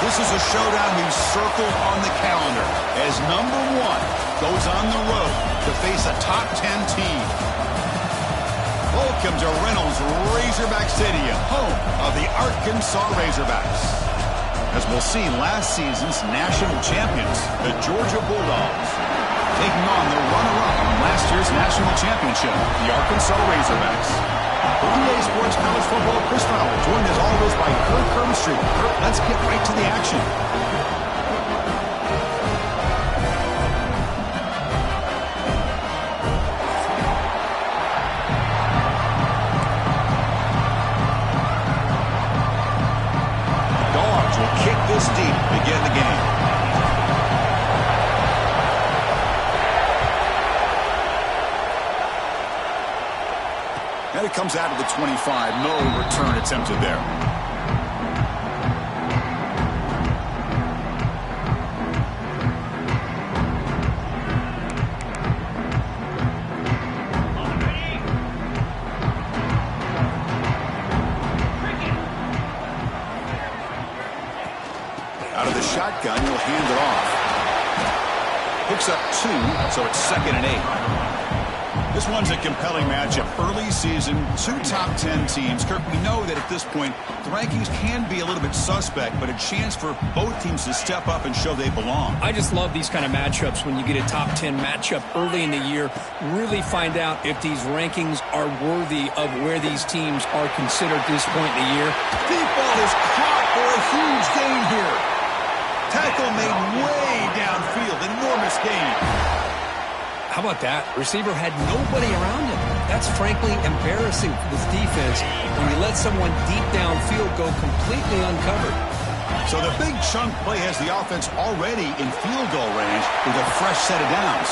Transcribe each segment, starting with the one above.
This is a showdown we've circled on the calendar as number 1 goes on the road to face a top 10 team. Welcome to Reynolds Razorback Stadium, home of the Arkansas Razorbacks. As we'll see, last season's national champions, the Georgia Bulldogs, taking on the runner-up on last year's national championship, the Arkansas Razorbacks. For UGA Sports College Football, Chris Fowler, joined as always by Kirk Hermstreet. Kirk, let's get right to the action. Dawgs will kick this deep to begin the game. And it comes out of the 25. No return attempted there. Out of the shotgun, he'll hand it off. Picks up 2, so it's 2nd and 8. This one's a compelling matchup. Early season, 2 top 10 teams. Kirk, we know that at this point, the rankings can be a little bit suspect, but a chance for both teams to step up and show they belong. I just love these kind of matchups when you get a top 10 matchup early in the year. Really find out if these rankings are worthy of where these teams are considered at this point in the year. Deep ball is caught for a huge gain here. Tackle made way downfield. Enormous gain. How about that? Receiver had nobody around him. That's frankly embarrassing for this defense when you let someone deep downfield go completely uncovered. So the big chunk play has the offense already in field goal range with a fresh set of downs.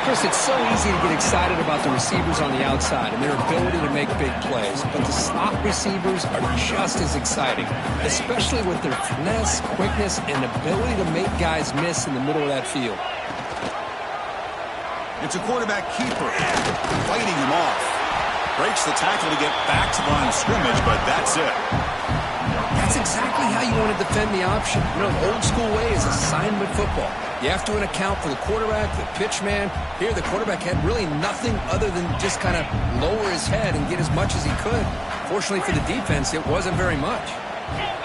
Chris, it's so easy to get excited about the receivers on the outside and their ability to make big plays, but the slot receivers are just as exciting, especially with their finesse, quickness, and ability to make guys miss in the middle of that field. It's a quarterback keeper, fighting him off. Breaks the tackle to get back to the line of scrimmage, but that's it. That's exactly how you want to defend the option. You know, the old school way is assignment football. You have to account for the quarterback, the pitch man. Here, the quarterback had really nothing other than just kind of lower his head and get as much as he could. Fortunately for the defense, it wasn't very much.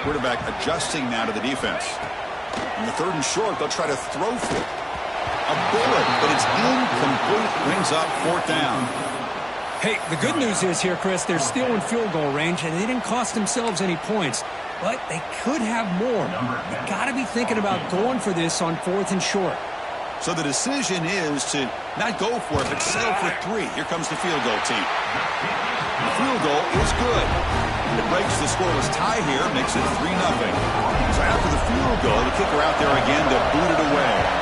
Quarterback adjusting now to the defense. On the 3rd and short, they'll try to throw for it. A bullet, but it's incomplete. Brings up 4th down. Hey, the good news is here, Chris, they're still in field goal range, and they didn't cost themselves any points. But they could have more. You've got to be thinking about going for this on 4th and short. So the decision is to not go for it, but settle for 3. Here comes the field goal team. The field goal is good. It breaks the scoreless tie here, makes it 3-0. So after the field goal, the kicker out there again to boot it away.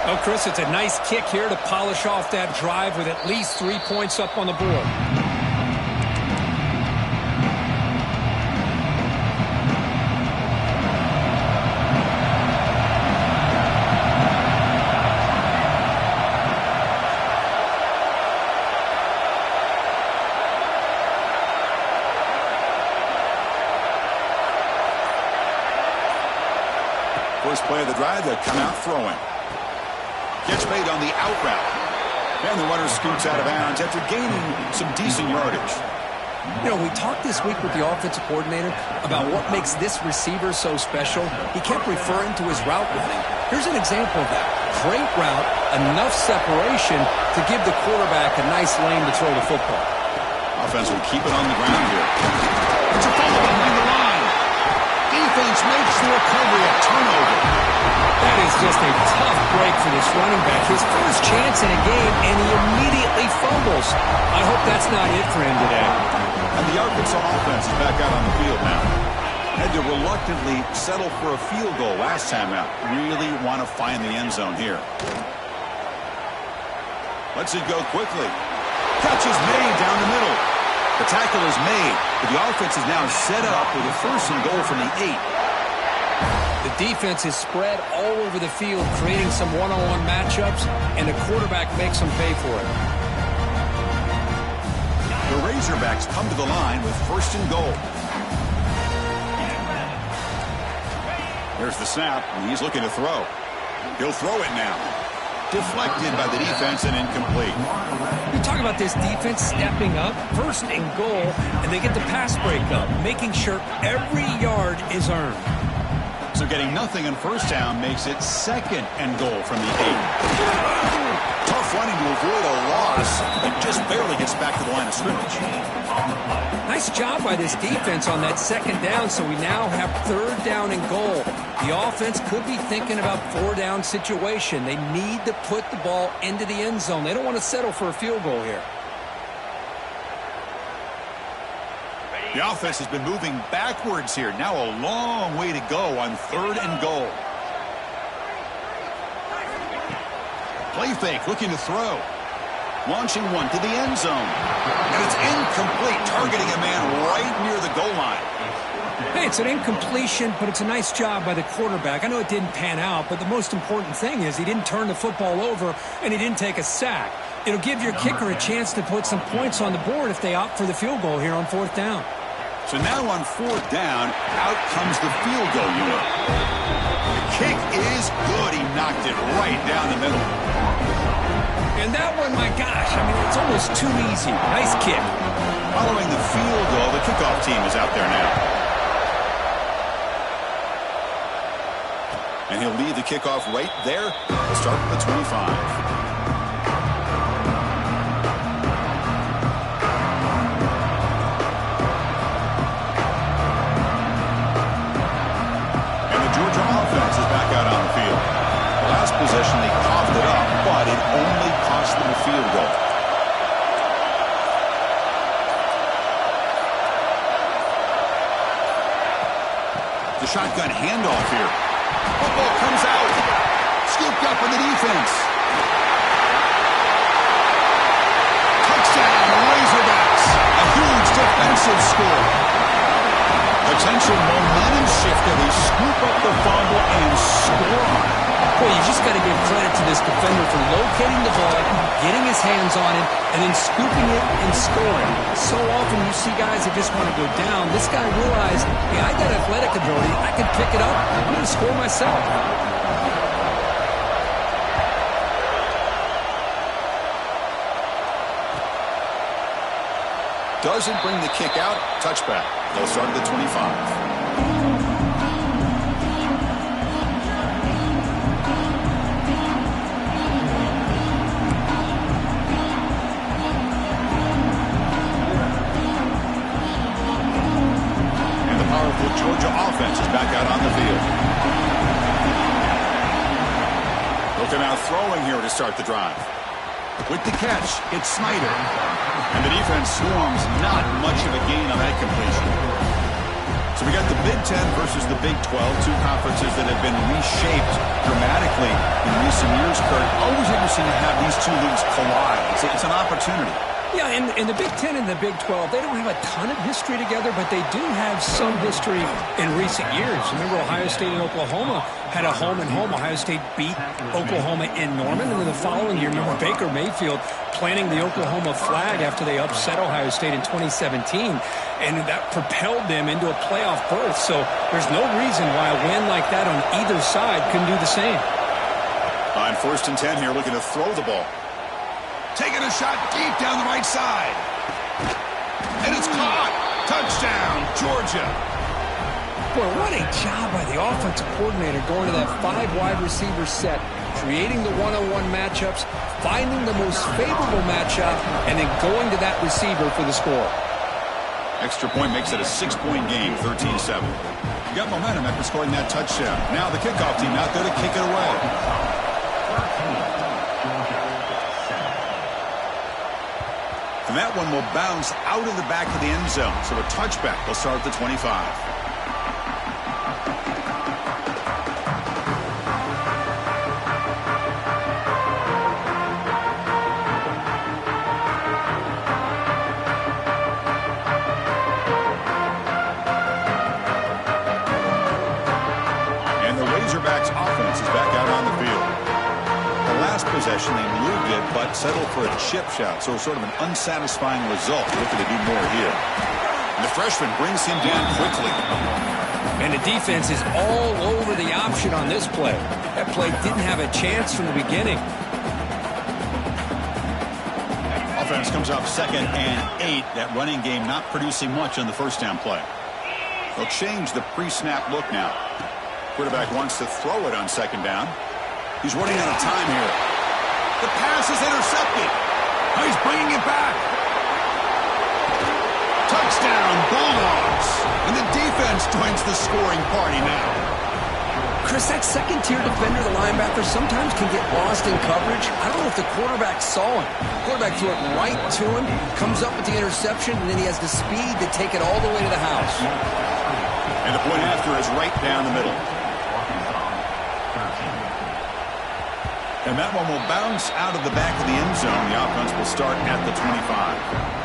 Oh, Chris, it's a nice kick here to polish off that drive with at least 3 points up on the board. First play of the drive, they'll come out throwing. Catch made on the out route. And the runner scoots out of bounds after gaining some decent yardage. You know, we talked this week with the offensive coordinator about what makes this receiver so special. He kept referring to his route running. Here's an example of that. Great route, enough separation to give the quarterback a nice lane to throw the football. Offense will keep it on the ground here. It's a fumble behind the line. Defense makes the recovery, a turnover. That is just a tough break for this running back. His first chance in a game, and he immediately fumbles. I hope that's not it for him today. And the Arkansas offense is back out on the field now. Had to reluctantly settle for a field goal last time out. Really want to find the end zone here. Lets it go quickly. Catch is made down the middle. The tackle is made, but the offense is now set up with a 1st and goal from the 8. The defense is spread all over the field, creating some one-on-one matchups, and the quarterback makes them pay for it. The Razorbacks come to the line with 1st and goal. Here's the snap, and he's looking to throw. He'll throw it now. Deflected by the defense and incomplete. You talk about this defense stepping up, first and goal, and they get the pass breakup, making sure every yard is earned. So getting nothing on first down makes it second and goal from the 8. Tough running to avoid a loss. It just barely gets back to the line of scrimmage. Nice job by this defense on that second down, so we now have third down and goal. The offense could be thinking about four-down situation. They need to put the ball into the end zone. They don't want to settle for a field goal here. The offense has been moving backwards here. Now a long way to go on third and goal. Play fake, looking to throw. Launching one to the end zone. And it's incomplete, targeting a man right near the goal line. Hey, it's an incompletion, but it's a nice job by the quarterback. I know it didn't pan out, but the most important thing is he didn't turn the football over and he didn't take a sack. It'll give your kicker a chance to put some points on the board if they opt for the field goal here on fourth down. So now on fourth down, out comes the field goal unit. The kick is good. He knocked it right down the middle. And that one, my gosh, I mean, it's almost too easy. Nice kick. Following the field goal, the kickoff team is out there now. And he'll lead the kickoff right there. He'll start with the 25. Possession, they coughed it up, but it only cost them a field goal. The shotgun handoff here. Football comes out. Scooped up in the defense. Touchdown, Razorbacks. A huge defensive score. Potential momentum shifter. They scoop up the fumble and score on it. Boy, you just got to give credit to this defender for locating the ball, getting his hands on it, and then scooping it and scoring. So often you see guys that just want to go down. This guy realized, hey, I got athletic ability. I can pick it up. I'm going to score myself. Doesn't bring the kick out. Touchback. They'll start at the 25. Georgia offense is back out on the field. Looking out throwing here to start the drive. With the catch, it's Snyder. And the defense swarms, not much of a gain on that completion. So we got the Big Ten versus the Big 12, two conferences that have been reshaped dramatically in recent years, Kurt. Always interesting to have these two leagues collide. It's an opportunity. Yeah, and the Big Ten and the Big 12, they don't have a ton of history together, but they do have some history in recent years. Remember, Ohio State and Oklahoma had a home-and-home. Ohio State beat Oklahoma in Norman, and then the following year, remember Baker Mayfield planting the Oklahoma flag after they upset Ohio State in 2017, and that propelled them into a playoff berth. So there's no reason why a win like that on either side couldn't do the same. On first and 10 here, looking to throw the ball. Taking a shot deep down the right side. And it's caught. Touchdown, Georgia. Boy, what a job by the offensive coordinator going to that 5 wide receiver set, creating the one-on-one matchups, finding the most favorable matchup, and then going to that receiver for the score. Extra point makes it a 6-point game, 13-7. You got momentum after scoring that touchdown. Now the kickoff team out there to kick it away. And that one will bounce out of the back of the end zone. So a touchback. They'll start at the 25. And the Razorbacks offense is back out on the field. Last possession, they moved it, but settled for a chip shot. So sort of an unsatisfying result. Looking to do more here. And the freshman brings him down quickly. And the defense is all over the option on this play. That play didn't have a chance from the beginning. Offense comes up 2nd and 8. That running game not producing much on the first down play. They'll change the pre-snap look now. Quarterback wants to throw it on 2nd down. He's running out of time here. The pass is intercepted. Oh, he's bringing it back. Touchdown, Bulldogs. And the defense joins the scoring party now. Chris, that second-tier defender, the linebacker, sometimes can get lost in coverage. I don't know if the quarterback saw him. The quarterback threw it right to him, comes up with the interception, and then he has the speed to take it all the way to the house. And the point after is right down the middle. And that one will bounce out of the back of the end zone. The offense will start at the 25.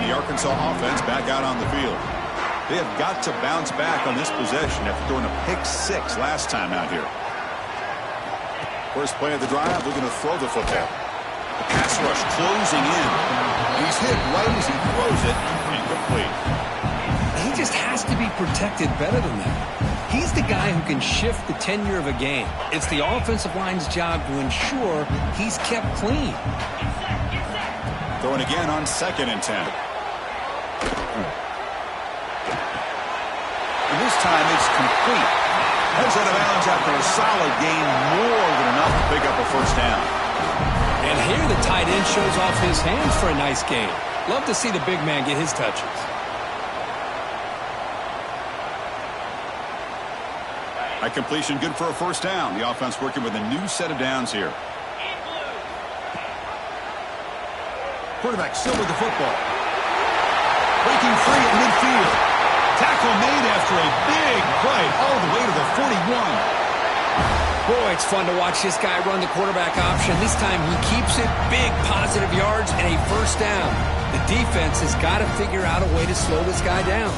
Arkansas offense back out on the field. They have got to bounce back on this possession after throwing a pick 6 last time out here. First play of the drive, they're going to throw the football. The pass rush closing in. And he's hit right as he throws it. Incomplete. He just has to be protected better than that. He's the guy who can shift the tenure of a game. It's the offensive line's job to ensure he's kept clean. Throwing again on 2nd and 10. And this time it's complete. Heads out of bounds after a solid gain, more than enough to pick up a first down. And here the tight end shows off his hands for a nice gain. Love to see the big man get his touches. High completion, good for a first down. The offense working with a new set of downs here. Quarterback still with the football. Breaking free at midfield. Tackle made after a big play all the way to the 41. Boy, it's fun to watch this guy run the quarterback option. This time he keeps it, big positive yards, and a first down. The defense has got to figure out a way to slow this guy down.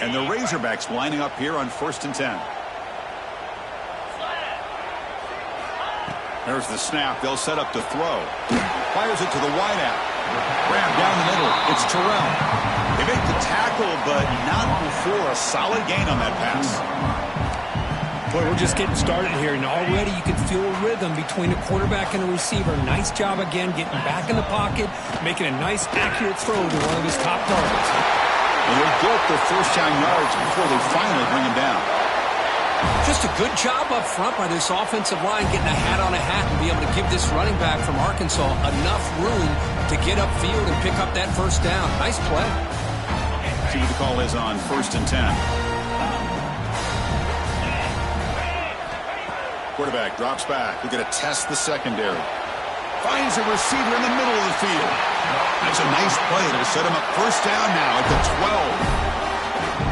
And the Razorbacks lining up here on 1st and 10. There's the snap. They'll set up to throw. Fires it to the wideout. Grab down the middle. It's Terrell. They make the tackle, but not before a solid gain on that pass. Boy, we're just getting started here, and already you can feel a rhythm between a quarterback and a receiver. Nice job again getting back in the pocket, making a nice, accurate throw to one of his top targets. And they'll get the first down yards before they finally bring him down. Just a good job up front by this offensive line, getting a hat on a hat and be able to give this running back from Arkansas enough room to get upfield and pick up that first down. Nice play. See what the call is on 1st and 10. Quarterback drops back. We're going to test the secondary. Finds a receiver in the middle of the field. That's a nice play to set him up first down now at the 12.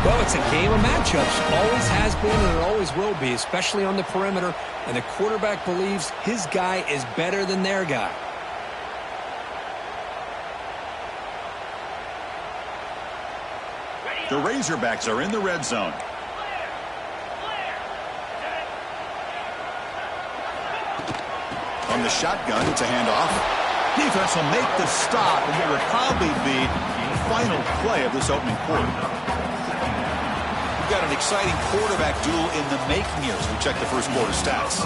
Well, it's a game of matchups. Always has been and it always will be, especially on the perimeter. And the quarterback believes his guy is better than their guy. The Razorbacks are in the red zone. From the shotgun, it's a handoff. Defense will make the stop, and it will probably be the final play of this opening quarter. We've got an exciting quarterback duel in the making here as we check the first quarter stats.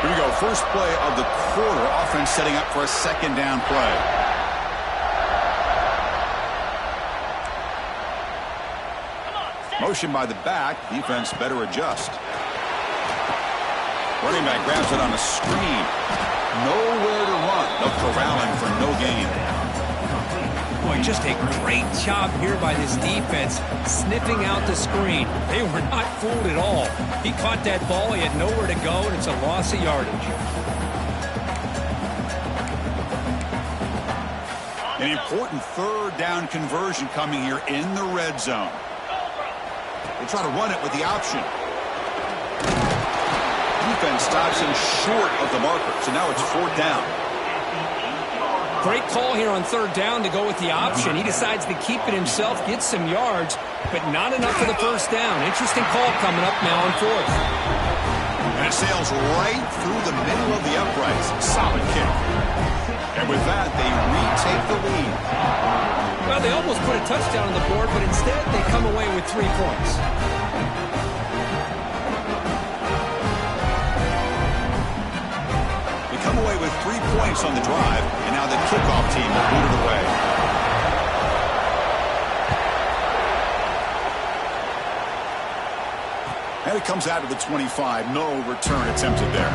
Here we go, first play of the quarter. Offense setting up for a second down play. Motion by the back. Defense better adjust. Running back grabs it on a screen. Nowhere to run. They'll corral him for no gain. Boy, just a great job here by this defense, sniffing out the screen. They were not fooled at all. He caught that ball, he had nowhere to go, and it's a loss of yardage. An important third down conversion coming here in the red zone. They try to run it with the option. Defense stops him short of the marker, so now it's fourth down. Great call here on third down to go with the option. He decides to keep it himself, get some yards, but not enough for the first down. Interesting call coming up now on fourth. And it sails right through the middle of the uprights. Solid kick. And with that, they retake the lead. Well, they almost put a touchdown on the board, but instead they come away with 3 points. They come away with 3 points on the drive, and now the kickoff team will boot it away. And it comes out of the 25. No return attempted there.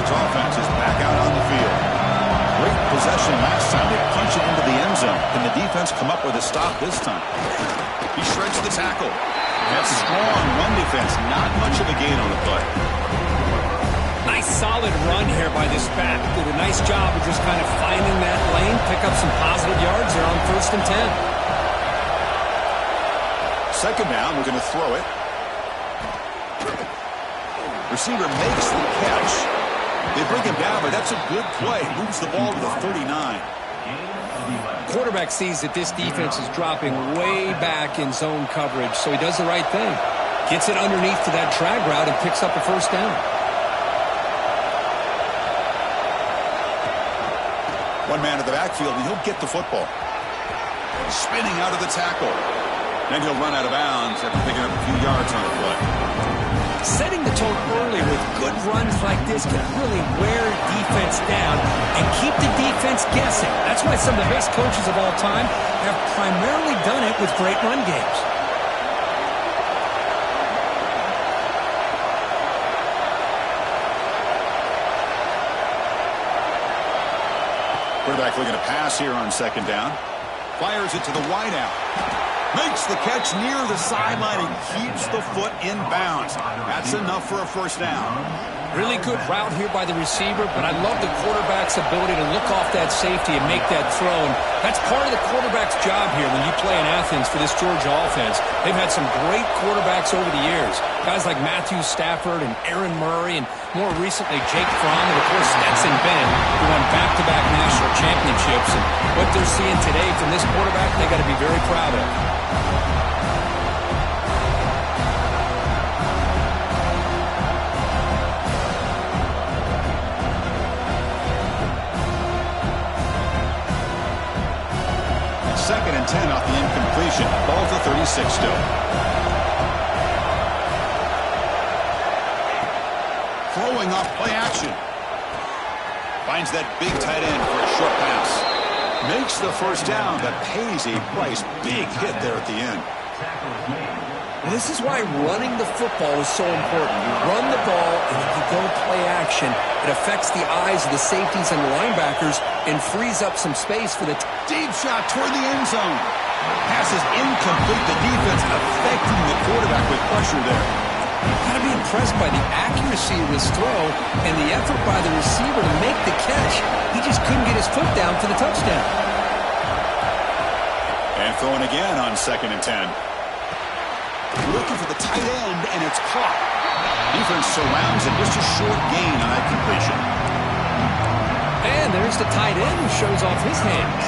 Offense is back out on the field. Great possession last time. They punch it into the end zone. Can the defense come up with a stop this time? He shreds the tackle. That's strong run defense. Not much of a gain on the play. Nice solid run here by this back. Did a nice job of just kind of finding that lane, pick up some positive yards there on 1st and 10. Second down, we're going to throw it. Receiver makes the catch. They bring him down, but that's a good play. Moves the ball to the 39. Quarterback sees that this defense is dropping way back in zone coverage, so he does the right thing. Gets it underneath to that drag route and picks up a first down. One man in the backfield, and he'll get the football. Spinning out of the tackle. Then he'll run out of bounds after picking up a few yards on the play. Setting the tone early with good runs like this can really wear defense down and keep the defense guessing. That's why some of the best coaches of all time have primarily done it with great run games. Quarterback looking to pass here on second down. Fires it to the wideout. Makes the catch near the sideline and keeps the foot in bounds. That's enough for a first down. Really good route here by the receiver, but I love the quarterback's ability to look off that safety and make that throw. And that's part of the quarterback's job here when you play in Athens for this Georgia offense. They've had some great quarterbacks over the years. Guys like Matthew Stafford and Aaron Murray, and more recently Jake Fromm, and of course Stetson Bennett, who won back-to-back national championships. And what they're seeing today from this quarterback, they got to be very proud of. Second and 10 off the incompletion. Ball to 36 still. Throwing off play action. Finds that big tight end for a short pass. Makes the first down, but pays a price. Big hit there at the end. This is why running the football is so important. You run the ball, and if you go play action, it affects the eyes of the safeties and the linebackers and frees up some space for the deep shot toward the end zone. Pass is incomplete. The defense affecting the quarterback with pressure there. Got to be impressed by the accuracy of this throw and the effort by the receiver to make the catch. He just couldn't get his foot down for the touchdown. And throwing again on second and 10. Looking for the tight end, and it's caught. Defense surrounds it. Just a short gain on that completion. And there's the tight end who shows off his hands.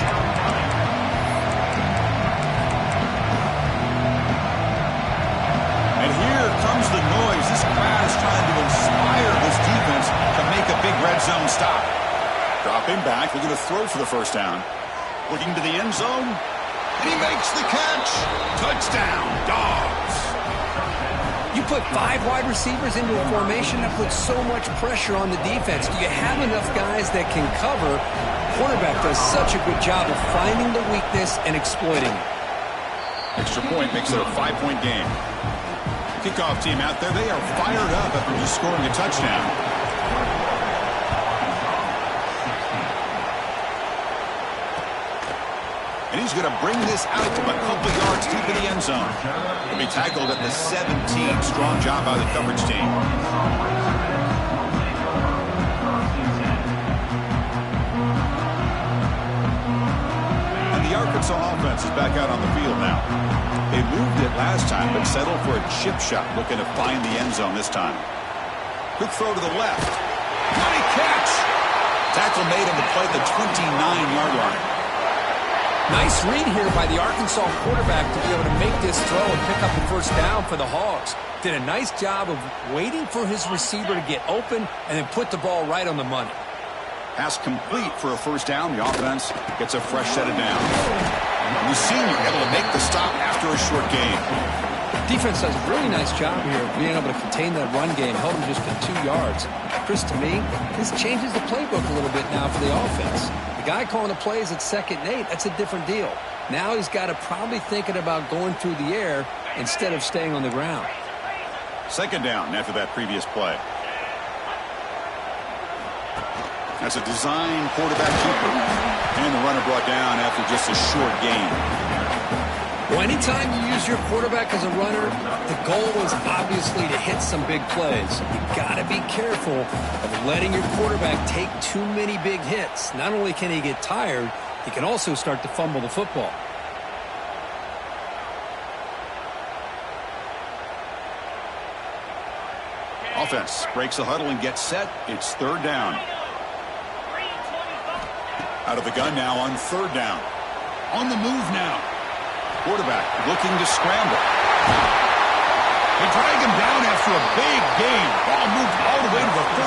And here comes the noise. This crowd is trying to inspire this defense to make a big red zone stop. Dropping back. We're going to throw for the first down. Looking to the end zone. And he makes the catch. Touchdown, Dawgs. You put 5 wide receivers into a formation that puts so much pressure on the defense. Do you have enough guys that can cover? Quarterback does such a good job of finding the weakness and exploiting it. Extra point makes it a 5-point game. Kickoff team out there. They are fired up after just scoring a touchdown. And he's going to bring this out from a couple yards deep in the end zone. He'll be tackled at the 17. Strong job by the coverage team. And the Arkansas offense is back out on the field now. They moved it last time, but settled for a chip shot, looking to find the end zone this time. Quick throw to the left. Money catch. Tackle made on the play at the 29-yard line. Nice read here by the Arkansas quarterback to be able to make this throw and pick up the first down for the Hogs. Did a nice job of waiting for his receiver to get open and then put the ball right on the money. Pass complete for a first down. The offense gets a fresh set of downs. And the senior able to make the stop after a short gain. Defense does a really nice job here of being able to contain that run game, held him just for 2 yards. Chris, to me, this changes the playbook a little bit now for the offense. The guy calling the plays at 2nd and 8, that's a different deal. Now he's got to probably thinking about going through the air instead of staying on the ground. 2nd down after that previous play. That's a design quarterback keeper. And the runner brought down after just a short gain. Well, anytime you use your quarterback as a runner, the goal is obviously to hit some big plays. You've got to be careful of letting your quarterback take too many big hits. Not only can he get tired, he can also start to fumble the football. Offense breaks the huddle and gets set. It's 3rd down. Out of the gun now on 3rd down. On the move now. Quarterback looking to scramble. They drag him down after a big gain. Ball moved all the way to the 38.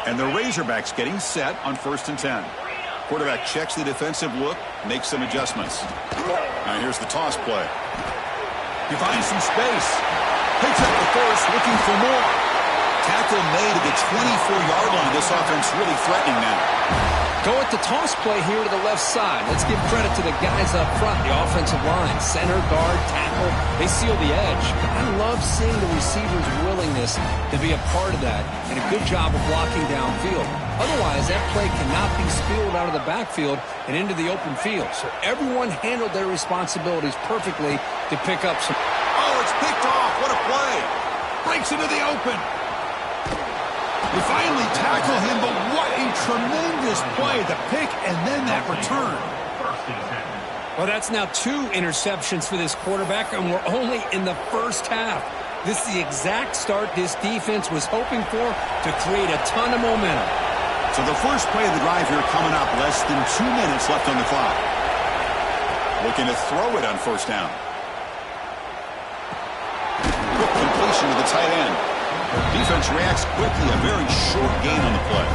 And the Razorbacks getting set on 1st and 10. Quarterback checks the defensive look, makes some adjustments. Now here's the toss play. He finds some space. Picks up the first, looking for more. Tackle made at the 24-yard line. This offense really threatening now. Go at the toss play here to the left side. Let's give credit to the guys up front, the offensive line. Center, guard, tackle, they seal the edge. I love seeing the receiver's willingness to be a part of that and a good job of blocking downfield. Otherwise, that play cannot be spilled out of the backfield and into the open field. So everyone handled their responsibilities perfectly to pick up some. Oh, it's picked off. What a play. Breaks into the open. They finally tackle him, but what a tremendous play. The pick and then that return. Well, that's now 2 interceptions for this quarterback, and we're only in the first half. This is the exact start this defense was hoping for to create a ton of momentum. So the first play of the drive here coming up, less than 2 minutes left on the clock. Looking to throw it on 1st down. Quick completion to the tight end. Defense reacts quickly, a very short gain on the play.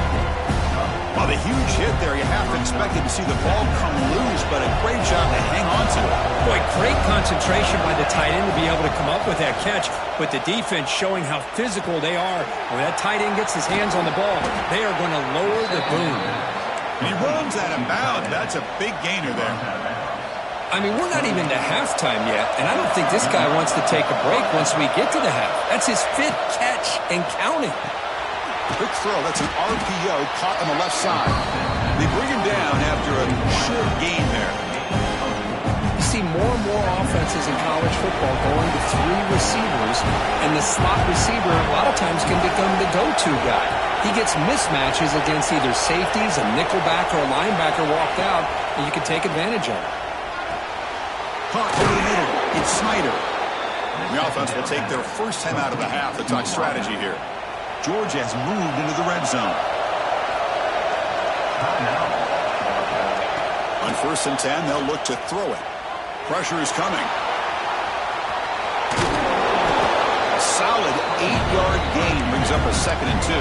Well, the huge hit there, you have to expect to see the ball come loose, but a great job to hang on to it. Boy, great concentration by the tight end to be able to come up with that catch, but the defense showing how physical they are. When that tight end gets his hands on the ball, they are going to lower the boom. And he runs out of bounds. That's a big gainer there. I mean, we're not even to halftime yet, and I don't think this guy wants to take a break once we get to the half. That's his 5th catch and counting. Quick throw. That's an RPO caught on the left side. They bring him down after a short gain there. You see more and more offenses in college football going to 3 receivers, and the slot receiver a lot of times can become the go-to guy. He gets mismatches against either safeties, a nickelback, or a linebacker walked out, and you can take advantage of it. Caught over the middle. It's Snyder. The offense will take their first time out of the half to talk strategy here. Georgia has moved into the red zone. On 1st and 10, they'll look to throw it. Pressure is coming. A solid 8-yard gain brings up a 2nd and 2.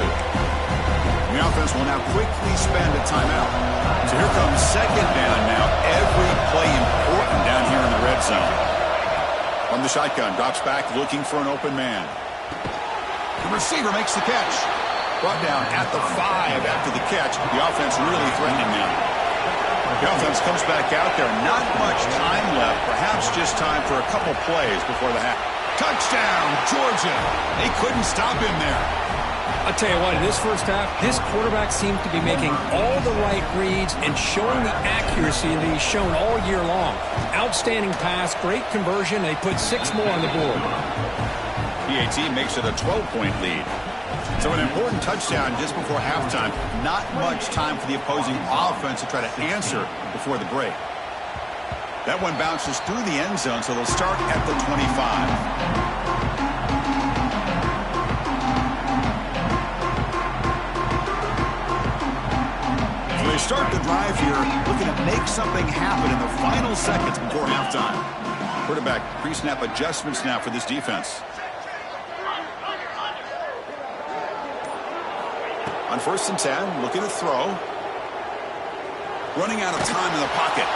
The offense will now quickly spend a timeout. So here comes 2nd down now. Every play important down here in the red zone. From the shotgun, drops back looking for an open man. The receiver makes the catch. Brought down at the 5 after the catch. The offense really threatening now. The offense comes back out there. Not much time left. Perhaps just time for a couple plays before the half. Touchdown, Georgia. They couldn't stop him there. I'll tell you what, in this first half, this quarterback seems to be making all the right reads and showing the accuracy that he's shown all year long. Outstanding pass, great conversion. They put 6 more on the board. PAT makes it a 12-point lead. So an important touchdown just before halftime. Not much time for the opposing offense to try to answer before the break. That one bounces through the end zone, so they'll start at the 25. They start the drive here, looking to make something happen in the final seconds before halftime. Quarterback pre-snap adjustments now for this defense. On 1st and 10, looking to throw. Running out of time in the pocket.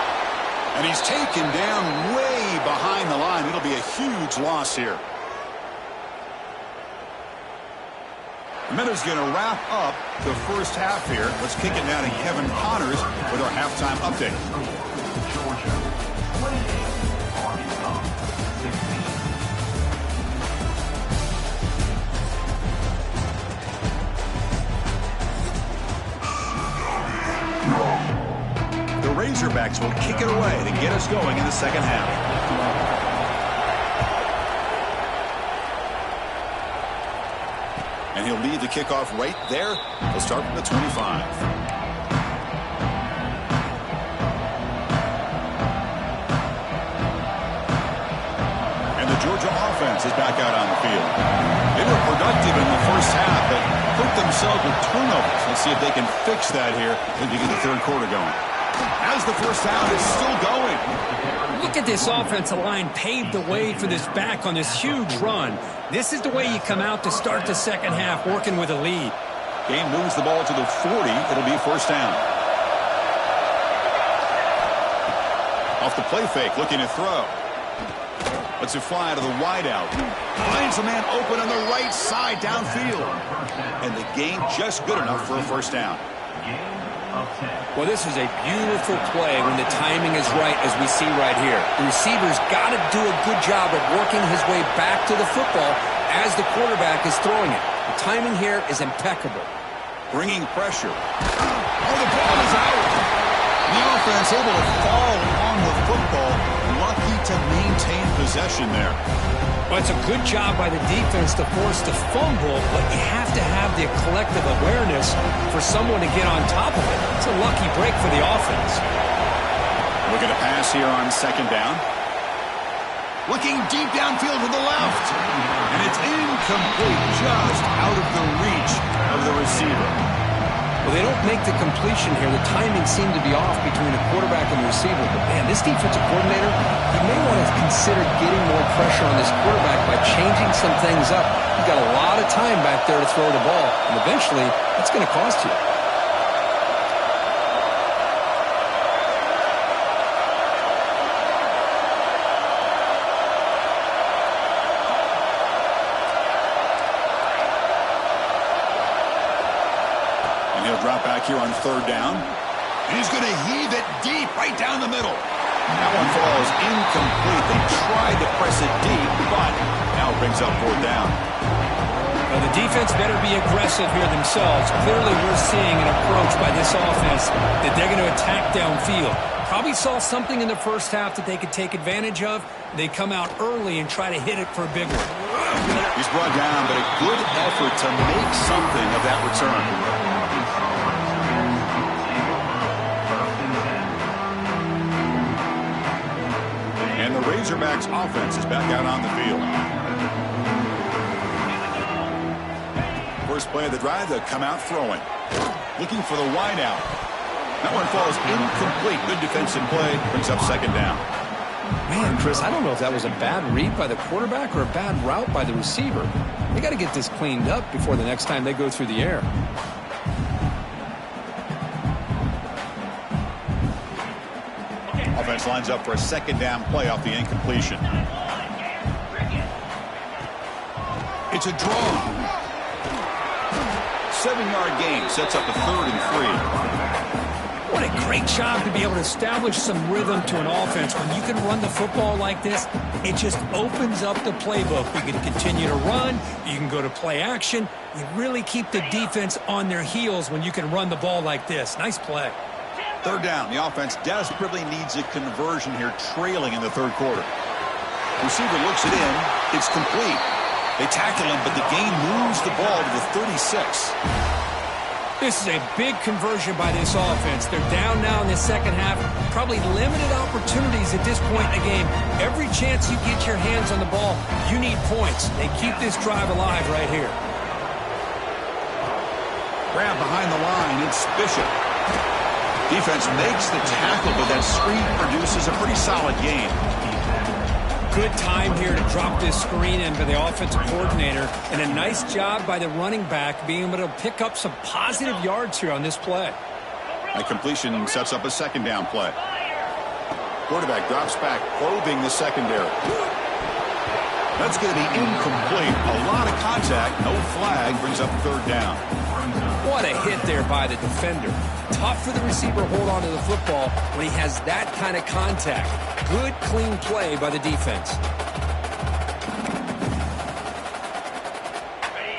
And he's taken down way behind the line. It'll be a huge loss here. Minutes going to wrap up the first half here. Let's kick it now to Kevin Connors with our halftime update. The Razorbacks will kick it away to get us going in the second half. And he'll lead the kickoff right there. They'll start from the 25. And the Georgia offense is back out on the field. They were productive in the first half, but hurt themselves with turnovers. Let's see if they can fix that here as we get the third quarter going. As the first down is still going. Look at this offensive line paved the way for this back on this huge run. This is the way you come out to start the second half, working with a lead. Game moves the ball to the 40. It'll be first down. Off the play fake, looking to throw. Lets it fly to the wideout. Finds a man open on the right side downfield. And the gain just good enough for a first down. Well, this is a beautiful play when the timing is right, as we see right here. The receiver's got to do a good job of working his way back to the football as the quarterback is throwing it. The timing here is impeccable. Bringing pressure. Oh, the ball is out. The offense able to fall on the football. Lucky to maintain possession there. Well, it's a good job by the defense to force the fumble, but you have to have the collective awareness for someone to get on top of it. It's a lucky break for the offense. Looking to pass here on second down. Looking deep downfield to the left. And it's incomplete, just out of the reach of the receiver. Well, they don't make the completion here. The timing seemed to be off between the quarterback and the receiver. But, man, this defensive coordinator, he may want to consider getting more pressure on this quarterback by changing some things up. You've got a lot of time back there to throw the ball, and eventually that's going to cost you. Drop back here on third down. And he's going to heave it deep right down the middle. That one falls incomplete. They tried to press it deep, but now it brings up fourth down. Well, the defense better be aggressive here themselves. Clearly we're seeing an approach by this offense that they're going to attack downfield. Probably saw something in the first half that they could take advantage of. They come out early and try to hit it for a big one. He's brought down, but a good effort to make something of that return. And the Razorbacks offense is back out on the field. First play of the drive, they come out throwing. Looking for the wideout. That one falls incomplete. Good defensive play. Brings up second down. Man, Chris, I don't know if that was a bad read by the quarterback or a bad route by the receiver. They got to get this cleaned up before the next time they go through the air. Offense lines up for a second down play off the incompletion. It's a draw. 7-yard gain sets up a 3rd and 3. What a great job to be able to establish some rhythm to an offense. When you can run the football like this, it just opens up the playbook. You can continue to run. You can go to play action. You really keep the defense on their heels when you can run the ball like this. Nice play. 3rd down. The offense desperately needs a conversion here, trailing in the 3rd quarter. Receiver looks it in. It's complete. They tackle him, but the gain moves the ball to the 36. This is a big conversion by this offense. They're down now in the second half. Probably limited opportunities at this point in the game. Every chance you get your hands on the ball, you need points. They keep this drive alive right here. Grab behind the line. It's Bishop. Defense makes the tackle, but that screen produces a pretty solid gain. Good time here to drop this screen in by the offensive coordinator, and a nice job by the running back being able to pick up some positive yards here on this play. That completion sets up a 2nd down play. Quarterback drops back, probing the secondary. That's going to be incomplete. A lot of contact, no flag, brings up 3rd down. What a hit there by the defender. Tough for the receiver to hold on to the football when he has that kind of contact. Good, clean play by the defense.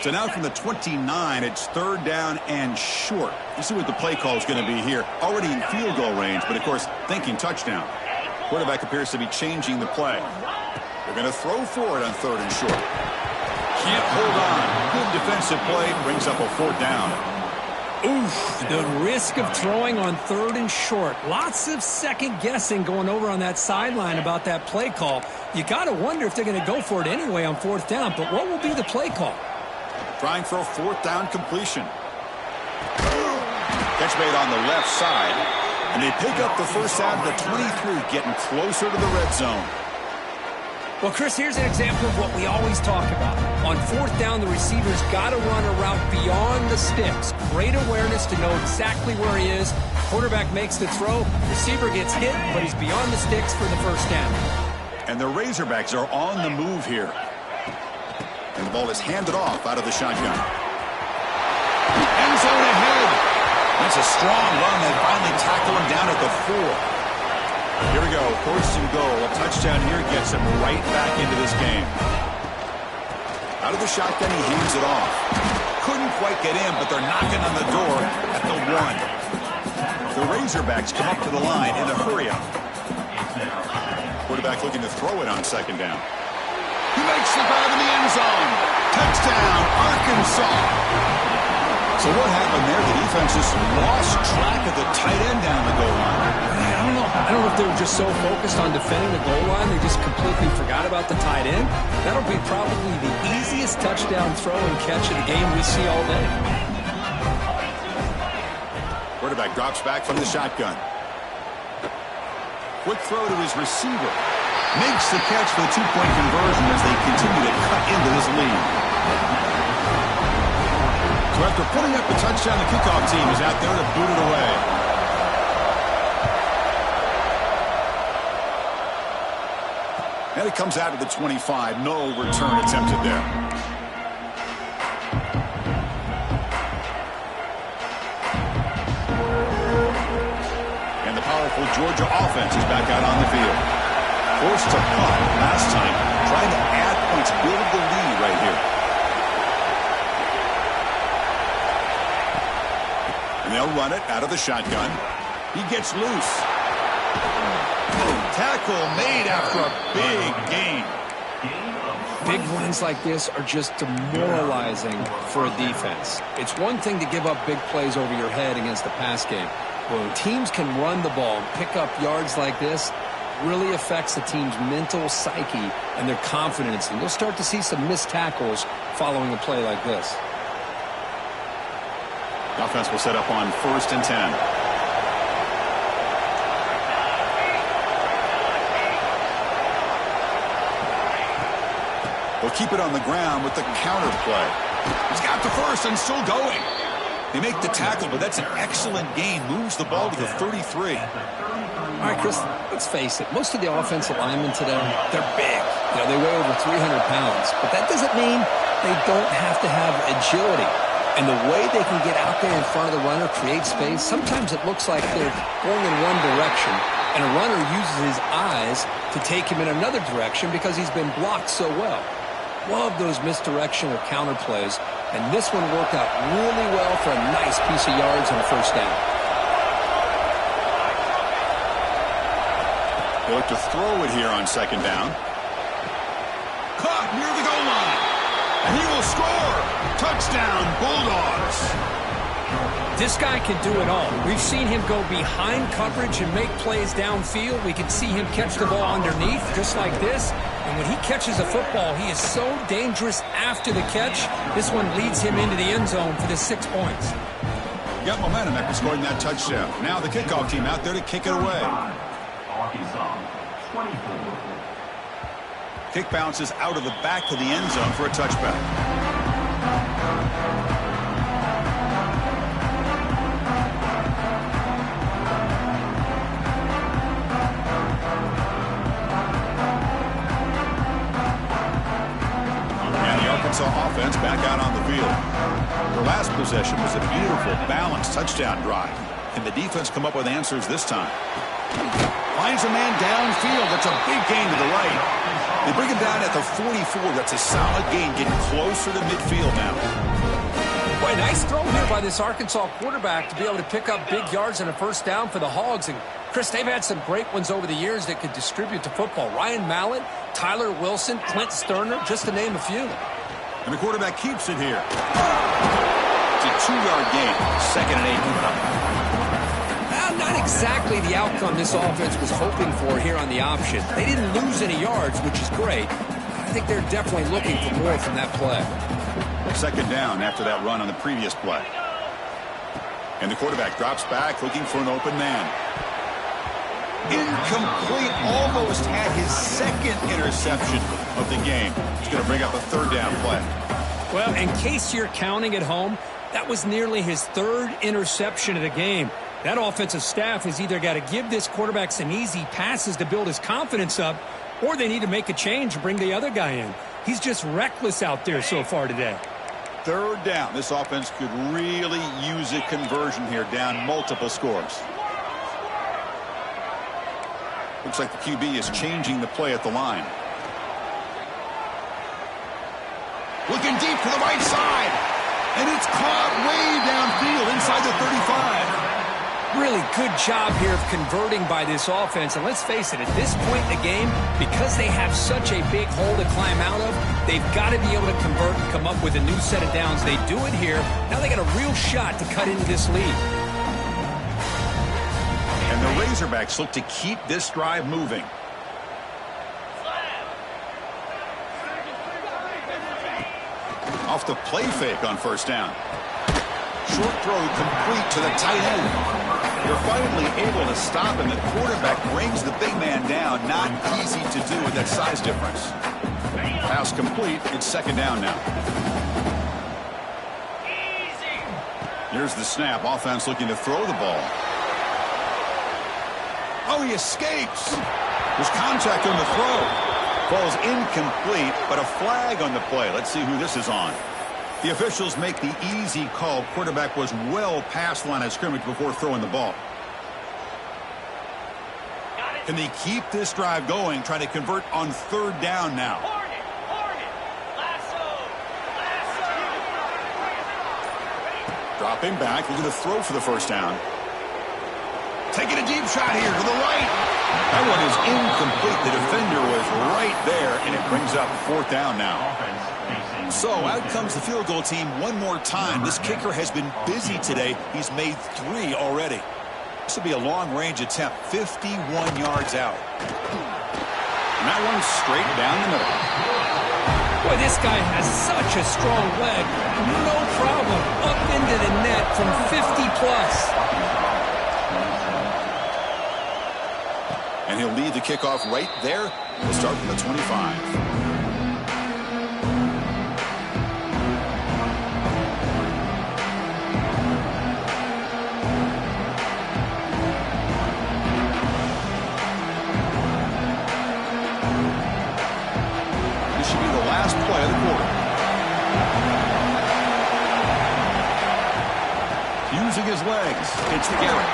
So now from the 29, it's 3rd down and short. You see what the play call is going to be here. Already in field goal range, but of course, thinking touchdown. Quarterback appears to be changing the play. They're going to throw for it on 3rd and short. Can't hold on. Good defensive play brings up a 4th down. Oof, the risk of throwing on 3rd and short. Lots of second guessing going over on that sideline about that play call. You got to wonder if they're going to go for it anyway on 4th down, but what will be the play call? Trying for a 4th down completion. Catch made on the left side, and they pick up the first out of the 23, getting closer to the red zone. Well, Chris, here's an example of what we always talk about. On 4th down, the receiver's got to run a route beyond the sticks. Great awareness to know exactly where he is. Quarterback makes the throw. Receiver gets hit, but he's beyond the sticks for the first down. And the Razorbacks are on the move here. And the ball is handed off out of the shotgun. End zone ahead. That's a strong run. They finally tackle him down at the 4. Here we go, 4th and goal. A touchdown here gets him right back into this game. Out of the shotgun, he hands it off. Couldn't quite get in, but they're knocking on the door at the 1. The Razorbacks come up to the line in a hurry-up. Quarterback looking to throw it on 2nd down. He makes the grab in the end zone. Touchdown, Arkansas. So what happened there? The defense just lost track of the tight end down the goal line. I don't know if they were just so focused on defending the goal line, they just completely forgot about the tight end. That'll be probably the easiest touchdown throw and catch of the game we see all day. Quarterback drops back from the shotgun. Quick throw to his receiver. Makes the catch for the 2-point conversion as they continue to cut into this lead. So after putting up the touchdown, the kickoff team is out there to boot it away. And it comes out of the 25. No return attempted there. And the powerful Georgia offense is back out on the field. Forced to punt last time. Trying to add points, build the lead right here. And they'll run it out of the shotgun. He gets loose. Tackle made after a big gain. Big runs like this are just demoralizing for a defense. It's one thing to give up big plays over your head against the pass game. When teams can run the ball and pick up yards like this, really affects the team's mental psyche and their confidence. And you'll start to see some missed tackles following a play like this. The offense will set up on 1st and 10. They'll keep it on the ground with the counter play. He's got the first and still going. They make the tackle, but that's an excellent gain. Moves the ball to the 33. All right, Chris, let's face it. Most of the offensive linemen today, they're big. You know, they weigh over 300 pounds. But that doesn't mean they don't have to have agility. And the way they can get out there in front of the runner, create space, sometimes it looks like they're going in one direction, and a runner uses his eyes to take him in another direction because he's been blocked so well. Love those misdirection or counter plays, and this one worked out really well for a nice piece of yards and a first down. They look to throw it here on second down. Caught near the goal line. And he will score. Touchdown, Bulldogs. This guy can do it all. We've seen him go behind coverage and make plays downfield. We can see him catch the ball underneath, just like this. And when he catches a football, he is so dangerous after the catch. This one leads him into the end zone for the 6 points. Got momentum after scoring that touchdown. Now the kickoff team out there to kick it away. Kick bounces out of the back of the end zone for a touchback. And the Arkansas offense back out on the field. Their last possession was a beautiful, balanced touchdown drive. Can the defense come up with answers this time? Finds a man downfield. That's a big gain to the right. They bring him down at the 44. That's a solid gain, getting closer to midfield now. Boy, nice throw here by this Arkansas quarterback to be able to pick up big yards and a first down for the Hogs. And, Chris, they've had some great ones over the years that could distribute the football. Ryan Mallett, Tyler Wilson, Clint Sterner, just to name a few. And the quarterback keeps it here. It's a 2-yard gain. 2nd and 8 coming up. Not exactly the outcome this offense was hoping for here on the option. They didn't lose any yards, which is great. I think they're definitely looking for more from that play. 2nd down after that run on the previous play. And the quarterback drops back looking for an open man. Incomplete. Almost had his 2nd interception of the game. He's going to bring up a 3rd down play. Well, in case you're counting at home, that was nearly his 3rd interception of the game. That offensive staff has either got to give this quarterback some easy passes to build his confidence up, or they need to make a change and bring the other guy in. He's just reckless out there so far today. 3rd down. This offense could really use a conversion here, down multiple scores. Looks like the QB is changing the play at the line. Looking deep to the right side. And it's caught way downfield inside the 35. Really good job here of converting by this offense. And let's face it, at this point in the game, because they have such a big hole to climb out of, they've got to be able to convert and come up with a new set of downs. They do it here. Now they got a real shot to cut into this lead. And the Razorbacks look to keep this drive moving. Off the play fake on 1st down. Short throw complete to the tight end. They're finally able to stop him. The quarterback brings the big man down. Not easy to do with that size difference. Pass complete. It's 2nd down now. Here's the snap. Offense looking to throw the ball. Oh, he escapes. There's contact on the throw. Ball's incomplete, but a flag on the play. Let's see who this is on. The officials make the easy call. Quarterback was well past the line of scrimmage before throwing the ball. Can they keep this drive going, trying to convert on 3rd down now? Dropping back, looking to throw for the 1st down. Taking a deep shot here to the right. That one is incomplete. The defender was right there, and it brings up 4th down now. So out comes the field goal team one more time. This kicker has been busy today. He's made 3 already. This will be a long-range attempt, 51 yards out. And that one's straight down the middle. Boy, this guy has such a strong leg. No problem. Up into the net from 50-plus. And he'll lead the kickoff right there. We'll start from the 25. Play of the quarter. Using his legs, it's Garrett.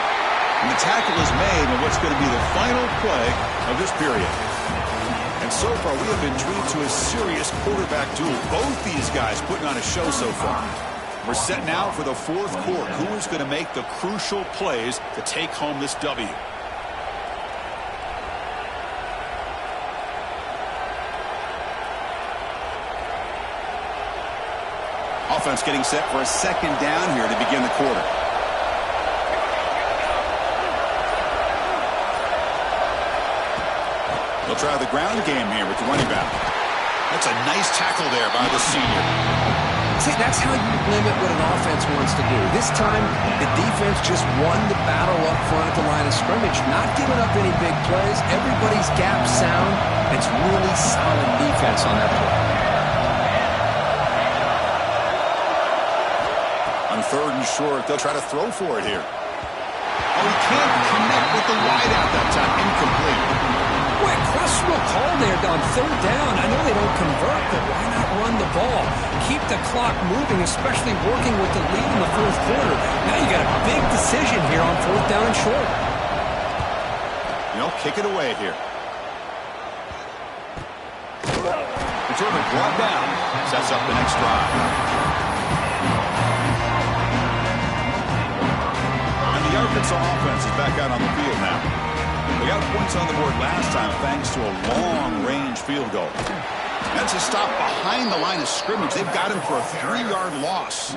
And the tackle is made on what's going to be the final play of this period. And so far, we have been treated to a serious quarterback duel. Both these guys putting on a show so far. We're set now for the fourth quarter. Who is going to make the crucial plays to take home this W? Offense getting set for a second down here to begin the quarter. They'll try the ground game here with the running back. That's a nice tackle there by the senior. See, that's how you limit what an offense wants to do. This time, the defense just won the battle up front at the line of scrimmage, not giving up any big plays. Everybody's gap sound. It's really solid defense on that play. On third and short, they'll try to throw for it here. Oh, he can't connect with the wideout that time. Incomplete. Boy, questionable call there on third down. I know they don't convert, but why not run the ball? Keep the clock moving, especially working with the lead in the fourth quarter. Now you got a big decision here on fourth down and short. Kick it away here. Return brought down. Sets up the next drive. And the Arkansas offense is back out on the field now. They got points on the board last time thanks to a long-range field goal. That's a stop behind the line of scrimmage. They've got him for a 3-yard loss.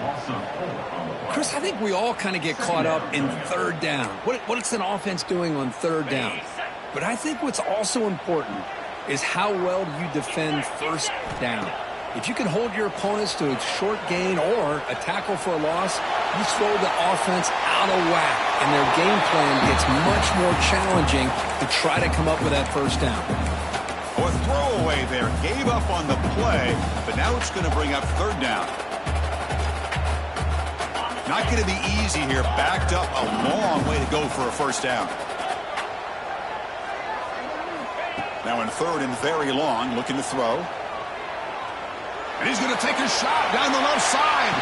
Chris, I think we all kind of get caught up in third down. What's an offense doing on third down? But I think what's also important is how well do you defend first down. If you can hold your opponents to a short gain or a tackle for a loss, you throw the offense out of whack, and their game plan gets much more challenging to try to come up with that first down. A throwaway there. Gave up on the play, but now it's going to bring up third down. Not going to be easy here. Backed up a long way to go for a first down. Now in third and very long, looking to throw. And he's going to take a shot down the left side.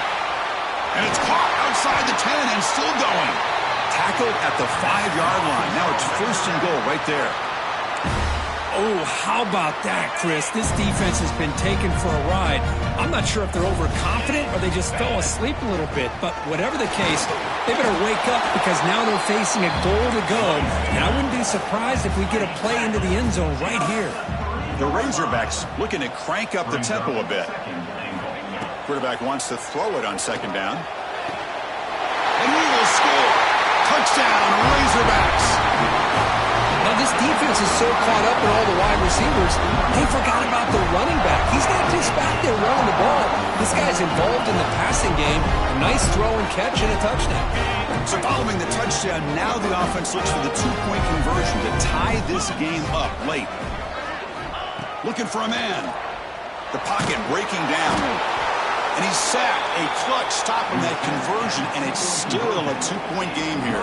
And it's caught outside the 10 and still going. Tackled at the 5-yard line. Now it's first and goal right there. Oh, how about that, Chris? This defense has been taken for a ride. I'm not sure if they're overconfident or they just fell asleep a little bit. But whatever the case, they better wake up because now they're facing a goal to go. And I wouldn't be surprised if we get a play into the end zone right here. The Razorbacks looking to crank up the tempo a bit. Quarterback wants to throw it on second down. And he will score. Touchdown, Razorbacks. Now this defense is so caught up in all the wide receivers, they forgot about the running back. He's not just back there running the ball. This guy's involved in the passing game. A nice throw and catch and a touchdown. So following the touchdown, now the offense looks for the 2-point conversion to tie this game up late. Looking for a man. The pocket breaking down. And he's sacked. A clutch stop on that conversion, and it's still a 2-point game here.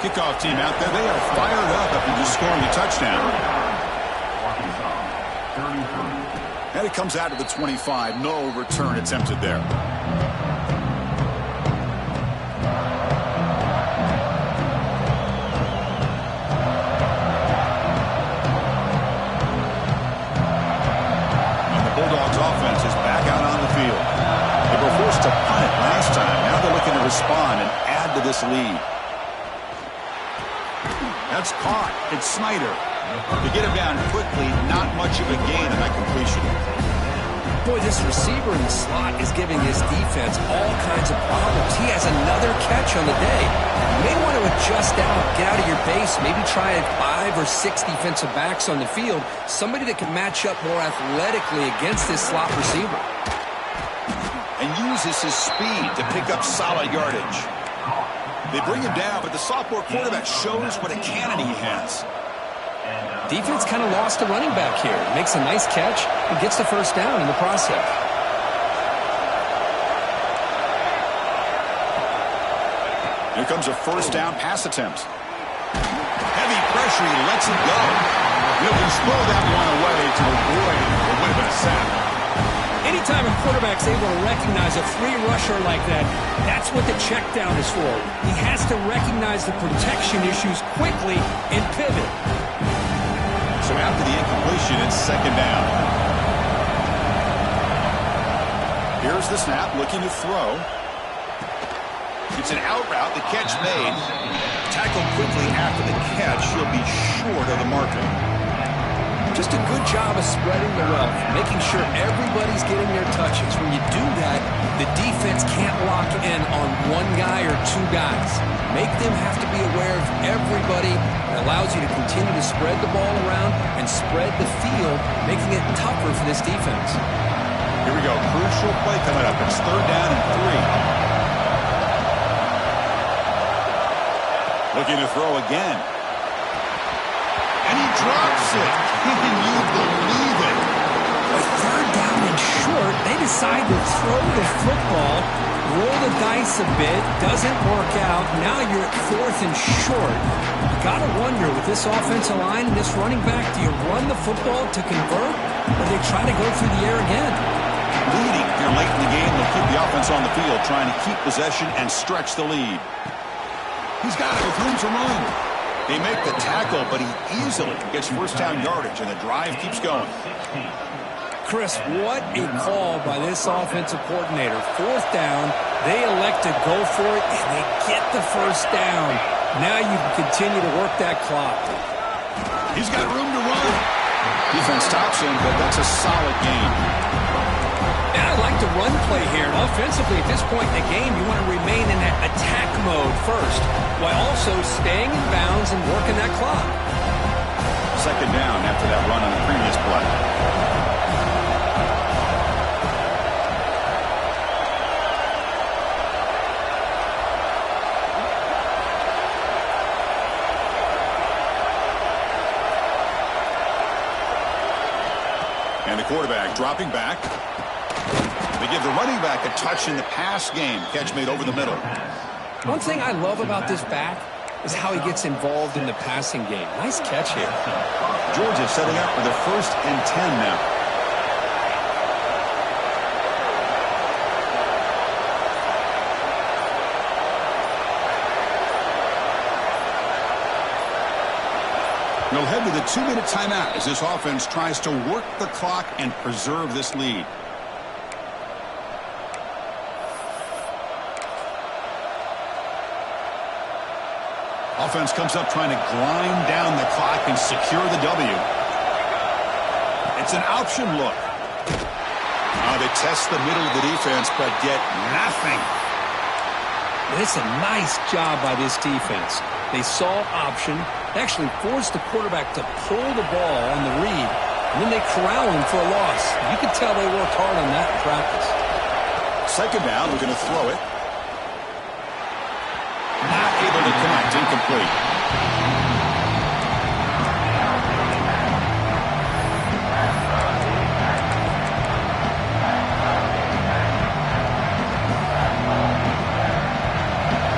Kickoff team out there. They are fired up after just scoring a touchdown. And it comes out to the 25. No return attempted there. Bulldogs offense is back out on the field. They were forced to punt it last time. Now they're looking to respond and add to this lead. That's caught. It's Snyder. To get him down quickly, not much of a gain on that completion. Boy, this receiver in the slot is giving his defense all kinds of problems. He has another catch on the day. You may want to adjust out, get out of your base, maybe try 5 or 6 defensive backs on the field, somebody that can match up more athletically against this slot receiver. And uses his speed to pick up solid yardage. They bring him down, but the sophomore quarterback shows what a cannon he has. Defense kind of lost a running back here. Makes a nice catch and gets the first down in the process. Here comes a first down pass attempt. Heavy pressure, he lets it go. You can throw that one away to avoid what would have been a sack. And Anytime a quarterback's able to recognize a free rusher like that, that's what the check down is for. He has to recognize the protection issues quickly and pivot. So after the incompletion, it's second down. Here's the snap, looking to throw. It's an out route, the catch made. Tackled quickly after the catch. He'll be short of the marker. Just a good job of spreading the wealth, making sure everybody's getting their touches. When you do that, the defense can't lock in on one guy or two guys. Make them have to be aware of everybody. It allows you to continue to spread the ball around and spread the field, making it tougher for this defense. Here we go. Crucial play coming up. It's third down and 3. Looking to throw again. And he drops it. Can you believe it? With third down and short, they decide to throw the football, roll the dice a bit, doesn't work out. Now you're at fourth and short. You got to wonder, with this offensive line and this running back, do you run the football to convert, or do they try to go through the air again? Leading here late in the game, they'll keep the offense on the field, trying to keep possession and stretch the lead. He's got it with room to run. They make the tackle, but he easily gets first down yardage, and the drive keeps going. Chris, what a call by this offensive coordinator. Fourth down, they elect to go for it, and they get the first down. Now you can continue to work that clock. He's got room to run. Defense stops him, but that's a solid gain. And I like the run play here. And offensively, at this point in the game, you want to remain in that attack mode first, while also staying in bounds and working that clock. Second down after that run on the previous play. And the quarterback dropping back. They give the running back a touch in the pass game. Catch made over the middle. One thing I love about this back is how he gets involved in the passing game. Nice catch here. Georgia setting up for the 1st and 10 now. We'll head to the 2-minute timeout as this offense tries to work the clock and preserve this lead. Offense comes up trying to grind down the clock and secure the W. It's an option look. They test the middle of the defense, but get nothing. It's a nice job by this defense. They saw option, actually forced the quarterback to pull the ball on the read, and then they corral him for a loss. You could tell they worked hard on that in practice. Second down, we're going to throw it. Not able to connect, incomplete.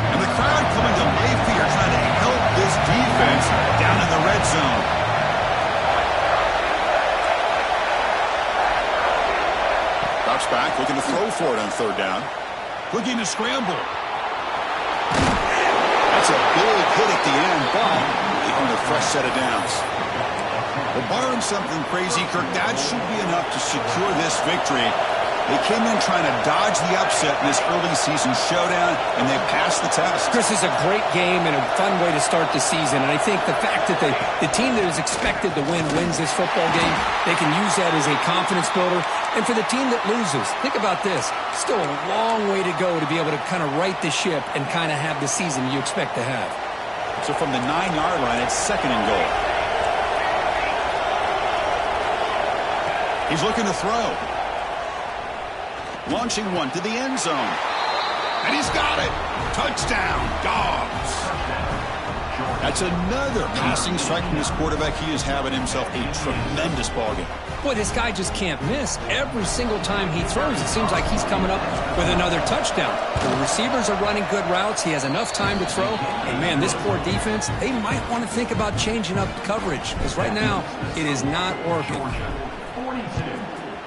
And the crowd coming to Mayfield trying to help this defense down in the red zone. Drops back, looking to throw for it on third down. Looking to scramble. That's a big hit at the end, but they earn a fresh set of downs. Well, barring something crazy, Kirk, that should be enough to secure this victory. They came in trying to dodge the upset in this early season showdown, and they passed the test. Chris, is a great game and a fun way to start the season. And I think the fact that the team that is expected to win wins this football game, they can use that as a confidence builder. And for the team that loses, think about this. Still a long way to go to be able to kind of right the ship and kind of have the season you expect to have. So from the 9-yard line, it's second and goal. He's looking to throw. Launching one to the end zone. And he's got it. Touchdown, Dawgs. That's another passing strike from this quarterback. He is having himself a tremendous ballgame. Boy, this guy just can't miss. Every single time he throws, it seems like he's coming up with another touchdown. The receivers are running good routes. He has enough time to throw. And, man, this poor defense, they might want to think about changing up coverage because right now it is not working. 42,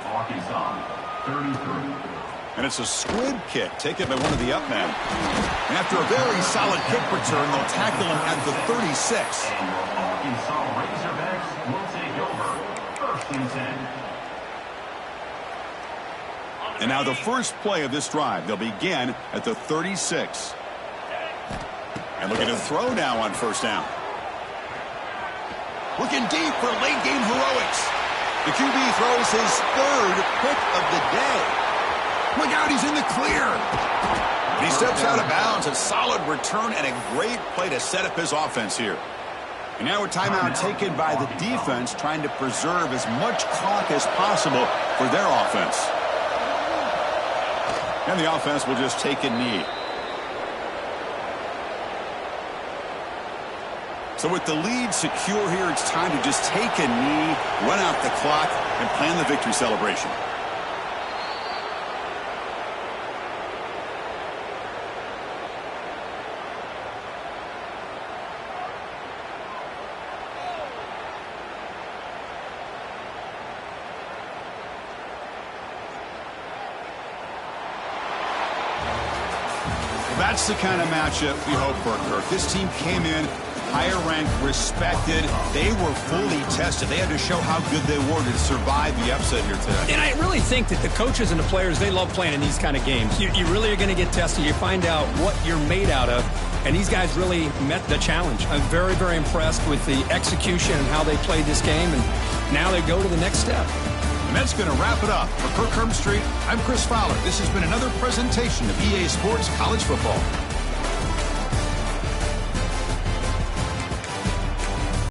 Arkansas. And it's a squib kick taken by one of the up men. And after a very solid kick return, they'll tackle him at the 36. And your Arkansas Razorbacks will take over 1st and 10. And now the first play of this drive, they'll begin at the 36. And looking to throw now on 1st down. Looking deep for late game heroics. The QB throws his 3rd pick of the day. Look out, he's in the clear. And he steps out of bounds. A solid return and a great play to set up his offense here. And now a timeout taken by the defense, trying to preserve as much clock as possible for their offense. And the offense will just take a knee. So with the lead secure here, it's time to just take a knee, run out the clock, and plan the victory celebration. That's the kind of matchup we hope for, Kirk. This team came in higher ranked, respected. They were fully tested. They had to show how good they were to survive the upset here today. And I really think that the coaches and the players, they love playing in these kind of games. You really are going to get tested. You find out what you're made out of. And these guys really met the challenge. I'm very, very impressed with the execution and how they played this game. And now they go to the next step. And that's going to wrap it up. For Kirk Herbstreit, I'm Chris Fowler. This has been another presentation of EA Sports College Football.